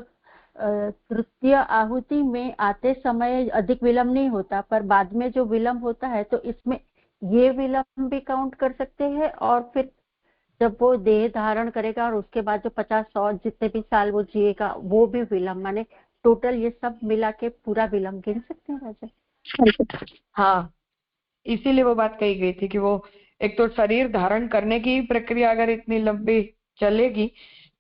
D: तृतीय आहुति में आते समय अधिक विलंब नहीं होता, पर बाद में जो विलंब होता है तो इसमें ये विलंब भी काउंट कर सकते हैं, और फिर जब वो देह धारण करेगा और उसके बाद जो 50-100 जितने भी साल वो जिएगा वो भी विलंब, माने टोटल ये सब मिला के पूरा विलंब गिन सकते हैं राजा?
A: हाँ, इसीलिए वो बात कही गई थी कि वो एक तो शरीर धारण करने की प्रक्रिया अगर इतनी लंबी चलेगी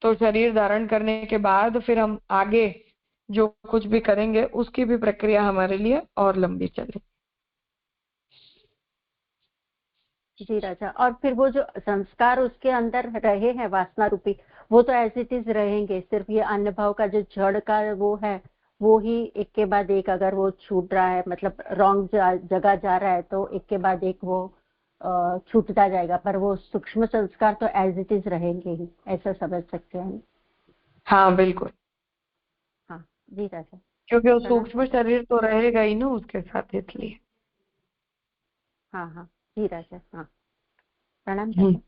A: तो शरीर धारण करने के बाद फिर हम आगे जो कुछ भी करेंगे उसकी भी प्रक्रिया हमारे लिए और लंबी चलेगी।
D: जी राजा, और फिर वो जो संस्कार उसके अंदर रहे हैं वासना रूपी, वो तो ऐसे चीज रहेंगे, सिर्फ ये अन्न भाव का जो जड़ का वो है वो ही एक के बाद एक अगर वो छूट रहा है, मतलब रॉन्ग जगह जा रहा है तो एक के बाद एक वो छूटता जाएगा, पर वो सूक्ष्म संस्कार तो एज इट इज रहेंगे ही, ऐसा समझ सकते हैं?
A: हाँ बिल्कुल,
D: हाँ जी राजा।
A: क्योंकि वो
D: प्रणाम।
A: सूक्ष्म शरीर तो रहेगा ही ना उसके साथ, इसलिए।
D: हाँ हाँ जी राजा, हाँ प्रणाम
A: हम्म।
D: राजा।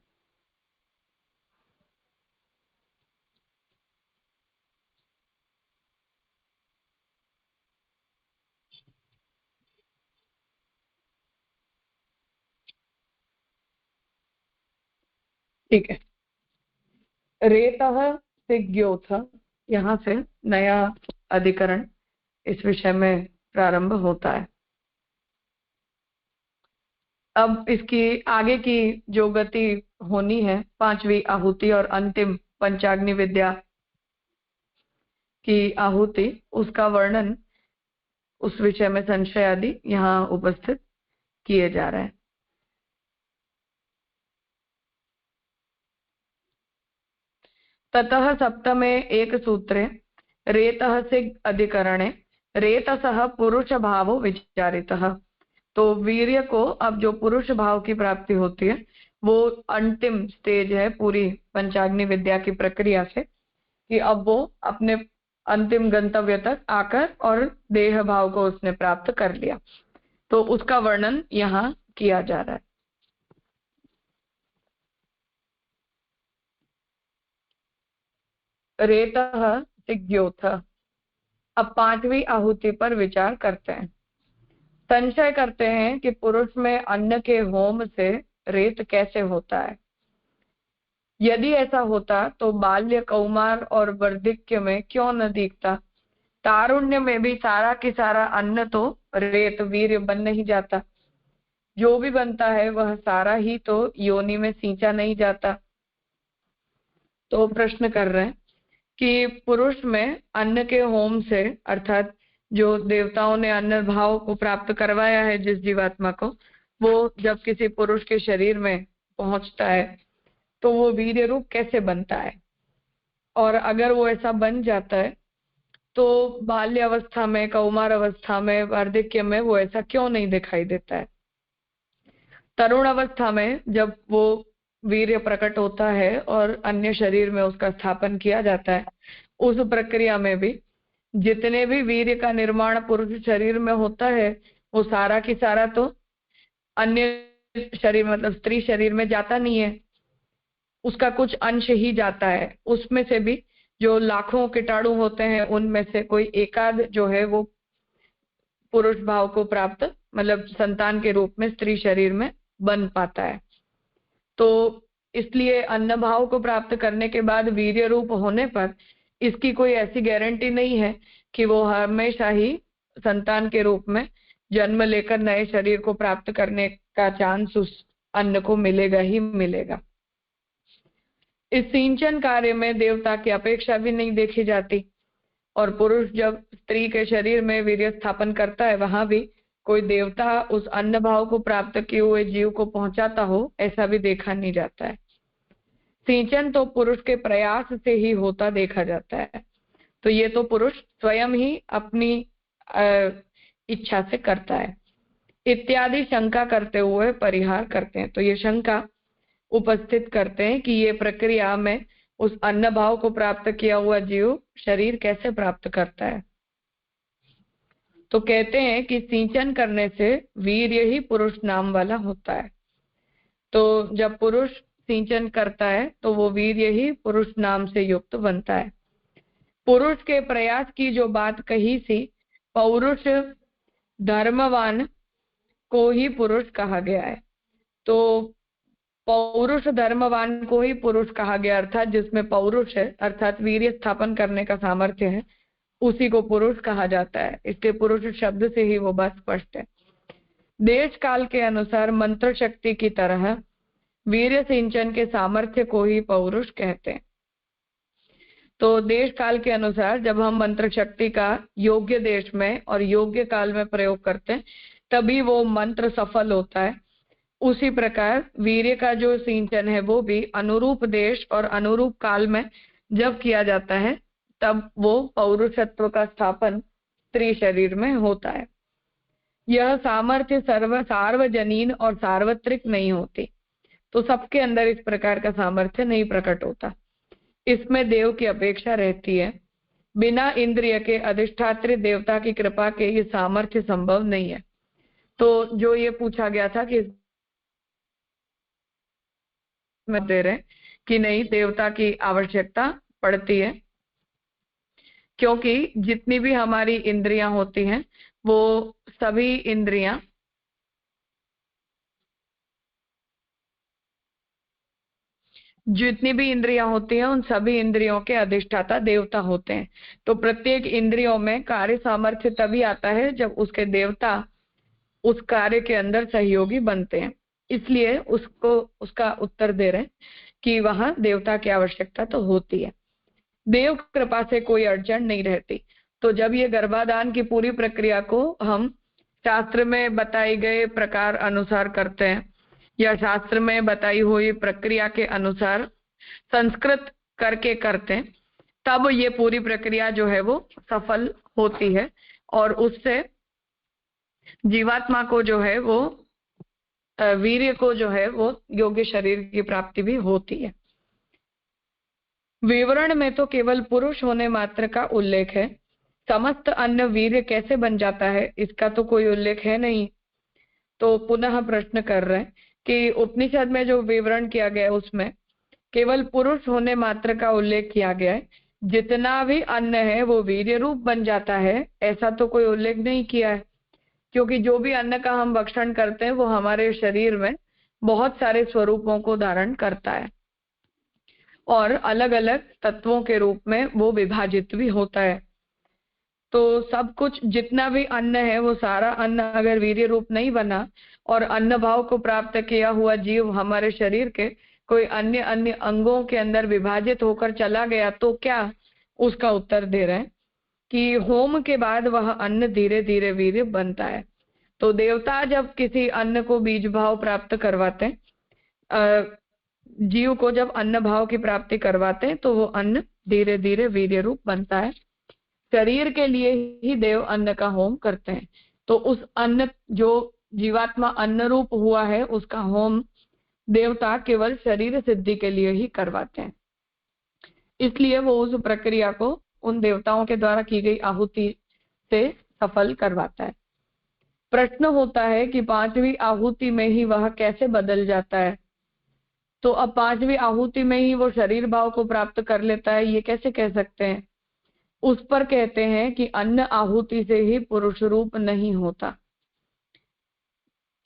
A: ठीक है, रेतः से ज्ञोथ, यहाँ से नया अधिकरण इस विषय में प्रारंभ होता है। अब इसकी आगे की जो गति होनी है, पांचवी आहुति और अंतिम पंचाग्नि विद्या की आहुति, उसका वर्णन, उस विषय में संशय आदि यहाँ उपस्थित किए जा रहे हैं। ततः सप्तमे एक सूत्रे रेतः से अधिकरणे रेतसः पुरुष भावो विचारितः। तो वीर्य को अब जो पुरुष भाव की प्राप्ति होती है वो अंतिम स्टेज है पूरी पंचाग्नि विद्या की प्रक्रिया से, कि अब वो अपने अंतिम गंतव्य तक आकर और देह भाव को उसने प्राप्त कर लिया। तो उसका वर्णन यहाँ किया जा रहा है। रेतः से ज्ञोथ। अब पांचवी आहुति पर विचार करते हैं। संशय करते हैं कि पुरुष में अन्न के होम से रेत कैसे होता है। यदि ऐसा होता तो बाल्य, कौमार और वार्धक्य में क्यों न दिखता। तारुण्य में भी सारा की सारा अन्न तो रेत वीर्य बन नहीं जाता। जो भी बनता है वह सारा ही तो योनि में सींचा नहीं जाता। तो प्रश्न कर रहे हैं कि पुरुष में अन्न के होम से, अर्थात जो देवताओं ने अन्न भाव को प्राप्त करवाया है जिस जीवात्मा को, वो जब किसी पुरुष के शरीर में पहुंचता है तो वो वीर्य रूप कैसे बनता है, और अगर वो ऐसा बन जाता है तो बाल्य अवस्था में, कौमार अवस्था में, वार्धक्य में वो ऐसा क्यों नहीं दिखाई देता है। तरुण अवस्था में जब वो वीर्य प्रकट होता है और अन्य शरीर में उसका स्थापन किया जाता है, उस प्रक्रिया में भी जितने भी वीर्य का निर्माण पुरुष शरीर में होता है वो सारा की सारा तो अन्य शरीर, मतलब स्त्री शरीर में जाता नहीं है, उसका कुछ अंश ही जाता है। उसमें से भी जो लाखों कीटाणु होते हैं उनमें से कोई एकाध जो है वो पुरुष भाव को प्राप्त, मतलब संतान के रूप में स्त्री शरीर में बन पाता है। तो इसलिए अन्न भाव को प्राप्त करने के बाद वीर्य रूप होने पर इसकी कोई ऐसी गारंटी नहीं है कि वो हमेशा ही संतान के रूप में जन्म लेकर नए शरीर को प्राप्त करने का चांस उस अन्न को मिलेगा ही मिलेगा। इस सिंचन कार्य में देवता की अपेक्षा भी नहीं देखी जाती, और पुरुष जब स्त्री के शरीर में वीर्य स्थापन करता है वहां भी कोई देवता उस अन्न भाव को प्राप्त किए हुए जीव को पहुंचाता हो, ऐसा भी देखा नहीं जाता है। सिंचन तो पुरुष के प्रयास से ही होता देखा जाता है। तो ये तो पुरुष स्वयं ही अपनी इच्छा से करता है इत्यादि शंका करते हुए परिहार करते हैं। तो ये शंका उपस्थित करते हैं कि ये प्रक्रिया में उस अन्न भाव को प्राप्त किया हुआ जीव शरीर कैसे प्राप्त करता है। तो कहते हैं कि सिंचन करने से वीर्य ही पुरुष नाम वाला होता है। तो जब पुरुष सिंचन करता है तो वो वीर्य ही पुरुष नाम से युक्त बनता है। पुरुष के प्रयास की जो बात कही थी, पौरुष धर्मवान को ही पुरुष कहा गया है। तो पौरुष धर्मवान को ही पुरुष कहा गया, अर्थात जिसमें पौरुष है, अर्थात वीर्य स्थापन करने का सामर्थ्य है, उसी को पुरुष कहा जाता है। इसके पुरुष शब्द से ही वो बात स्पष्ट है। देश काल के अनुसार मंत्र शक्ति की तरह वीर्य सिंचन के सामर्थ्य को ही पौरुष कहते हैं। तो देश काल के अनुसार जब हम मंत्र शक्ति का योग्य देश में और योग्य काल में प्रयोग करते हैं तभी वो मंत्र सफल होता है। उसी प्रकार वीर्य का जो सिंचन है वो भी अनुरूप देश और अनुरूप काल में जब किया जाता है तब वो पौरुषत्व का स्थापन स्त्री शरीर में होता है। यह सामर्थ्य सार्वजनीन और सार्वत्रिक नहीं होती, तो सबके अंदर इस प्रकार का सामर्थ्य नहीं प्रकट होता। इसमें देव की अपेक्षा रहती है। बिना इंद्रिय के अधिष्ठात्री देवता की कृपा के ये सामर्थ्य संभव नहीं है। तो जो ये पूछा गया था कि दे रहे कि नहीं, देवता की आवश्यकता पड़ती है, क्योंकि जितनी भी हमारी इंद्रियां होती हैं वो सभी इंद्रियां जितनी भी इंद्रियां होती हैं उन सभी इंद्रियों के अधिष्ठाता देवता होते हैं। तो प्रत्येक इंद्रियों में कार्य सामर्थ्य तभी आता है जब उसके देवता उस कार्य के अंदर सहयोगी बनते हैं। इसलिए उसको उसका उत्तर दे रहे हैं कि वहां देवता की आवश्यकता तो होती है, देव कृपा से कोई अड़चन नहीं रहती। तो जब ये गर्भाधान की पूरी प्रक्रिया को हम शास्त्र में बताए गए प्रकार अनुसार करते हैं या शास्त्र में बताई हुई प्रक्रिया के अनुसार संस्कृत करके करते हैं, तब ये पूरी प्रक्रिया जो है वो सफल होती है और उससे जीवात्मा को जो है वो वीर्य को जो है वो योग्य शरीर की प्राप्ति भी होती है। विवरण में तो केवल पुरुष होने मात्र का उल्लेख है, समस्त अन्य वीर्य कैसे बन जाता है इसका तो कोई उल्लेख है नहीं। तो पुनः प्रश्न कर रहे हैं कि उपनिषद में जो विवरण किया गया है उसमें केवल पुरुष होने मात्र का उल्लेख किया गया है, जितना भी अन्न है वो वीर्य रूप बन जाता है ऐसा तो कोई उल्लेख नहीं किया है, क्योंकि जो भी अन्न का हम भक्षण करते हैं वो हमारे शरीर में बहुत सारे स्वरूपों को धारण करता है और अलग अलग तत्वों के रूप में वो विभाजित भी होता है। तो सब कुछ जितना भी अन्न है वो सारा अन्न अगर वीर्य रूप नहीं बना और अन्न भाव को प्राप्त किया हुआ जीव हमारे शरीर के कोई अन्य अन्य अंगों के अंदर विभाजित होकर चला गया तो क्या? उसका उत्तर दे रहे हैं कि होम के बाद वह अन्न धीरे धीरे वीर्य बनता है। तो देवता जब किसी अन्न को बीज भाव प्राप्त करवाते हैं, जीव को जब अन्न भाव की प्राप्ति करवाते हैं तो वो अन्न धीरे धीरे वीर्य रूप बनता है। शरीर के लिए ही देव अन्न का होम करते हैं, तो उस अन्न जो जीवात्मा अन्न रूप हुआ है उसका होम देवता केवल शरीर सिद्धि के लिए ही करवाते हैं। इसलिए वो उस प्रक्रिया को उन देवताओं के द्वारा की गई आहुति से सफल करवाता है। प्रश्न होता है कि पांचवी आहुति में ही वह कैसे बदल जाता है? तो अब पांचवी आहुति में ही वो शरीर भाव को प्राप्त कर लेता है, ये कैसे कह सकते हैं? उस पर कहते हैं कि अन्न आहुति से ही पुरुष रूप नहीं होता,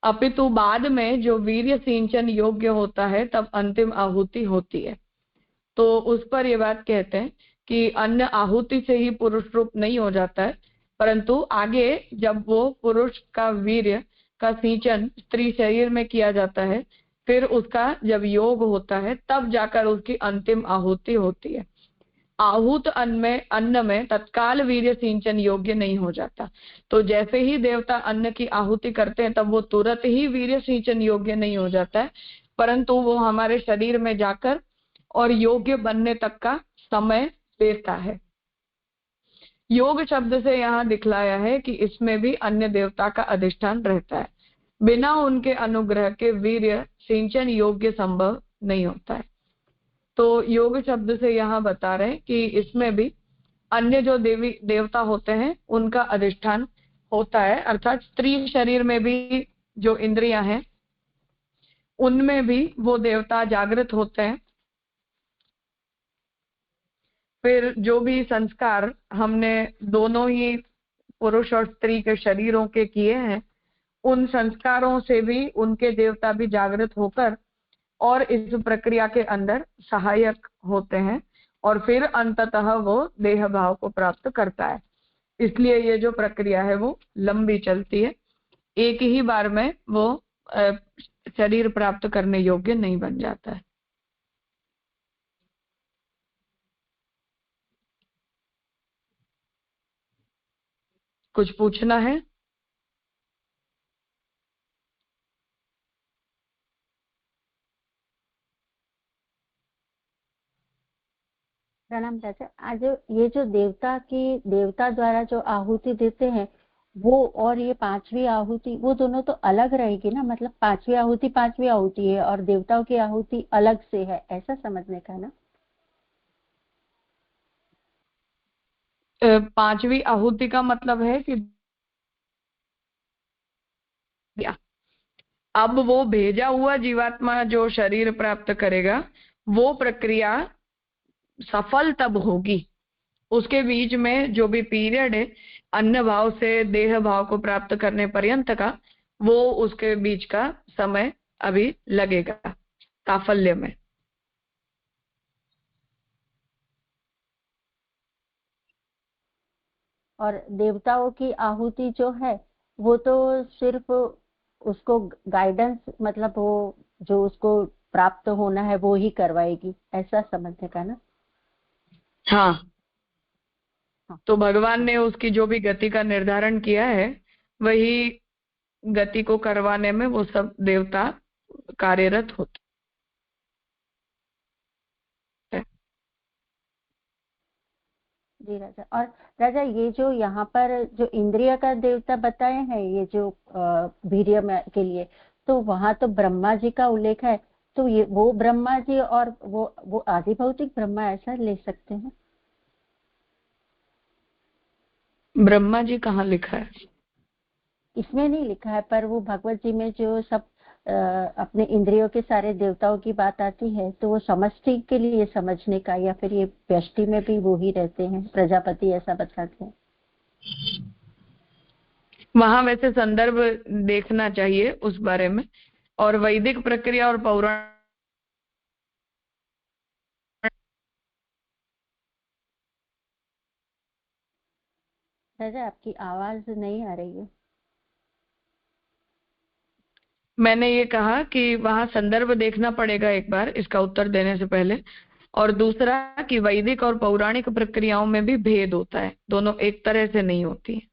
A: अपितु बाद में जो वीर्य सिंचन योग्य होता है तब अंतिम आहुति होती है। तो उस पर ये बात कहते हैं कि अन्न आहुति से ही पुरुष रूप नहीं हो जाता है, परंतु आगे जब वो पुरुष का वीर्य का सिंचन स्त्री शरीर में किया जाता है, फिर उसका जब योग होता है तब जाकर उसकी अंतिम आहुति होती है। आहूत अन्न में तत्काल वीर्य सिंचन योग्य नहीं हो जाता। तो जैसे ही देवता अन्न की आहुति करते हैं तब वो तुरंत ही वीर्य सिंचन योग्य नहीं हो जाता है, परंतु वो हमारे शरीर में जाकर और योग्य बनने तक का समय लेता है। योग शब्द से यहाँ दिखलाया है कि इसमें भी अन्य देवता का अधिष्ठान रहता है, बिना उनके अनुग्रह के वीर्य सिंचन योग्य संभव नहीं होता है। तो योग शब्द से यहाँ बता रहे हैं कि इसमें भी अन्य जो देवी देवता होते हैं उनका अधिष्ठान होता है, अर्थात स्त्री शरीर में भी जो इंद्रियां हैं उनमें भी वो देवता जागृत होते हैं। फिर जो भी संस्कार हमने दोनों ही पुरुष और स्त्री के शरीरों के किए हैं, उन संस्कारों से भी उनके देवता भी जागृत होकर और इस प्रक्रिया के अंदर सहायक होते हैं और फिर अंततः वो देह भाव को प्राप्त करता है। इसलिए ये जो प्रक्रिया है वो लंबी चलती है, एक ही बार में वो शरीर प्राप्त करने योग्य नहीं बन जाता है। कुछ पूछना है?
D: प्रणाम चाचा। आज ये जो देवता द्वारा जो आहुति देते हैं वो और ये पांचवी आहुति वो दोनों तो अलग रहेगी ना, मतलब पांचवी आहुति है और देवताओं की आहुति अलग से है, ऐसा समझने का ना?
A: पांचवी आहुति का मतलब है कि अब वो भेजा हुआ जीवात्मा जो शरीर प्राप्त करेगा वो प्रक्रिया सफल तब होगी। उसके बीच में जो भी पीरियड है अन्न भाव से देह भाव को प्राप्त करने पर्यंत का, वो उसके बीच का समय अभी लगेगा साफल्य में।
D: और देवताओं की आहुति जो है वो तो सिर्फ उसको गाइडेंस, मतलब वो जो उसको प्राप्त होना है वो ही करवाएगी, ऐसा समझने का ना।
A: हाँ,
D: हाँ
A: तो भगवान ने उसकी जो भी गति का निर्धारण किया है वही गति को करवाने में वो सब देवता कार्यरत होते हैं।
D: जी राजा। और राजा ये जो यहाँ पर जो इंद्रिय का देवता बताए हैं, ये जो वीर्य के लिए, तो वहां तो ब्रह्मा जी का उल्लेख है, तो ये वो ब्रह्मा जी और वो आदि भौतिक ब्रह्मा, ऐसा ले सकते हैं?
A: ब्रह्मा जी कहाँ लिखा है?
D: इसमें नहीं लिखा है, पर वो भगवत जी में जो सब अपने इंद्रियों के सारे देवताओं की बात आती है, तो वो समष्टि के लिए समझने का, या फिर ये व्यष्टि में भी वो ही रहते हैं, प्रजापति ऐसा बताते हैं।
A: वहां वैसे संदर्भ देखना चाहिए उस बारे में। और वैदिक प्रक्रिया और पौराणिक,
D: राजा आपकी आवाज नहीं आ रही है।
A: मैंने ये कहा कि वहां संदर्भ देखना पड़ेगा एक बार इसका उत्तर देने से पहले। और दूसरा कि वैदिक और पौराणिक प्रक्रियाओं में भी भेद होता है, दोनों एक तरह से नहीं होती है।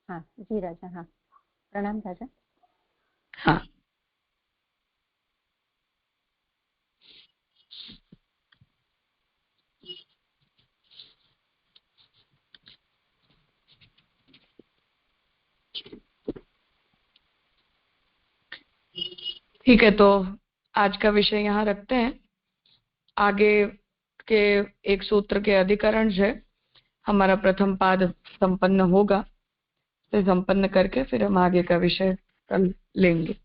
D: हाँ जी राजा। हाँ, प्रणाम राजा।
A: हाँ, ठीक है, तो आज का विषय यहाँ रखते हैं। आगे के एक सूत्र के अधिकरण से हमारा प्रथम पाद संपन्न होगा, तो संपन्न करके फिर हम आगे का विषय कल लेंगे।